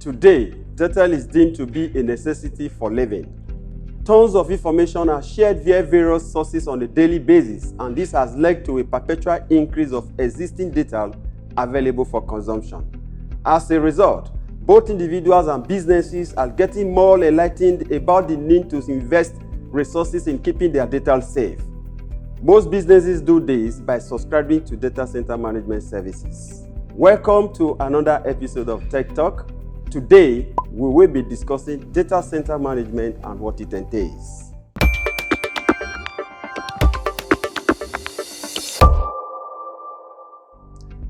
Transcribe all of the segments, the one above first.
Today, data is deemed to be a necessity for living. Tons of information are shared via various sources on a daily basis, and this has led to a perpetual increase of existing data available for consumption. As a result, both individuals and businesses are getting more enlightened about the need to invest resources in keeping their data safe. Most businesses do this by subscribing to data center management services. Welcome to another episode of Tech Talk. Today, we will be discussing data center management and what it entails.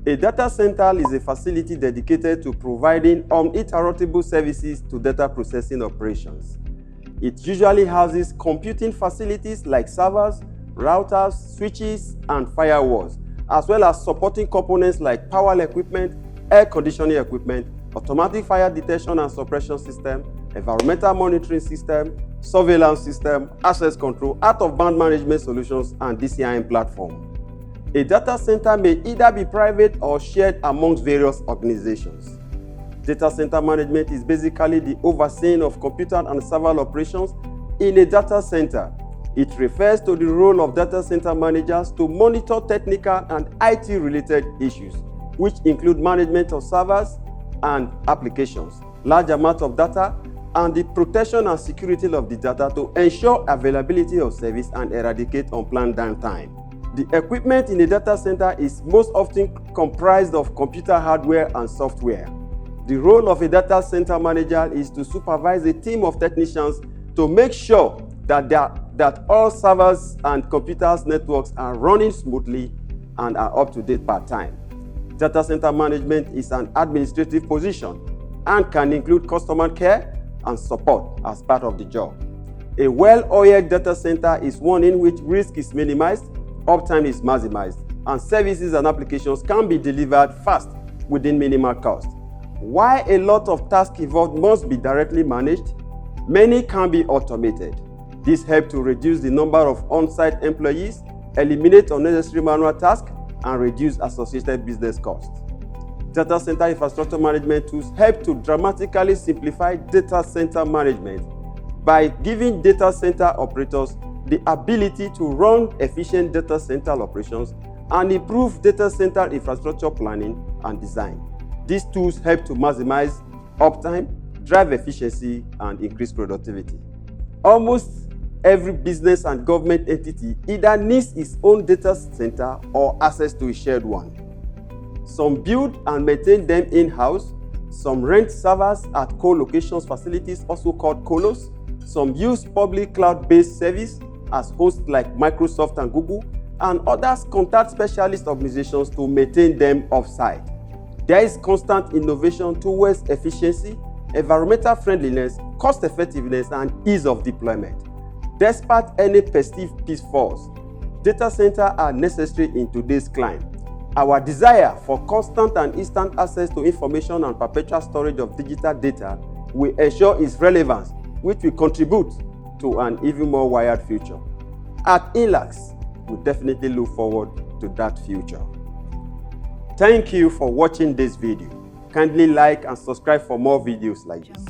A data center is a facility dedicated to providing uninterruptible services to data processing operations. It usually houses computing facilities like servers, routers, switches, and firewalls, as well as supporting components like power equipment, air conditioning equipment, automatic fire detection and suppression system, environmental monitoring system, surveillance system, access control, out-of-band management solutions, and DCIM platform. A data center may either be private or shared amongst various organizations. Data center management is basically the overseeing of computer and server operations in a data center. It refers to the role of data center managers to monitor technical and IT-related issues, which include management of servers and applications, large amounts of data, and the protection and security of the data to ensure availability of service and eradicate unplanned downtime. The equipment in a data center is most often comprised of computer hardware and software. The role of a data center manager is to supervise a team of technicians to make sure that all servers and computers networks are running smoothly and are up to date per time. Data center management is an administrative position and can include customer care and support as part of the job. A well-oiled data center is one in which risk is minimized, uptime is maximized, and services and applications can be delivered fast within minimal cost. While a lot of tasks involved must be directly managed, many can be automated. This helps to reduce the number of on-site employees, eliminate unnecessary manual tasks, and reduce associated business costs. Data center infrastructure management tools help to dramatically simplify data center management by giving data center operators the ability to run efficient data center operations and improve data center infrastructure planning and design. These tools help to maximize uptime, drive efficiency, and increase productivity. Almost every business and government entity either needs its own data center or access to a shared one. Some build and maintain them in-house, some rent servers at co-locations facilities, also called colos. Some use public cloud-based service as hosts like Microsoft and Google, and others contact specialist organizations to maintain them off-site. There is constant innovation towards efficiency, environmental friendliness, cost effectiveness, and ease of deployment. Despite any perceived pitfalls, data centers are necessary in today's climate. Our desire for constant and instant access to information and perpetual storage of digital data will ensure its relevance, which will contribute to an even more wired future. At Inlax, we definitely look forward to that future. Thank you for watching this video. Kindly like and subscribe for more videos like this.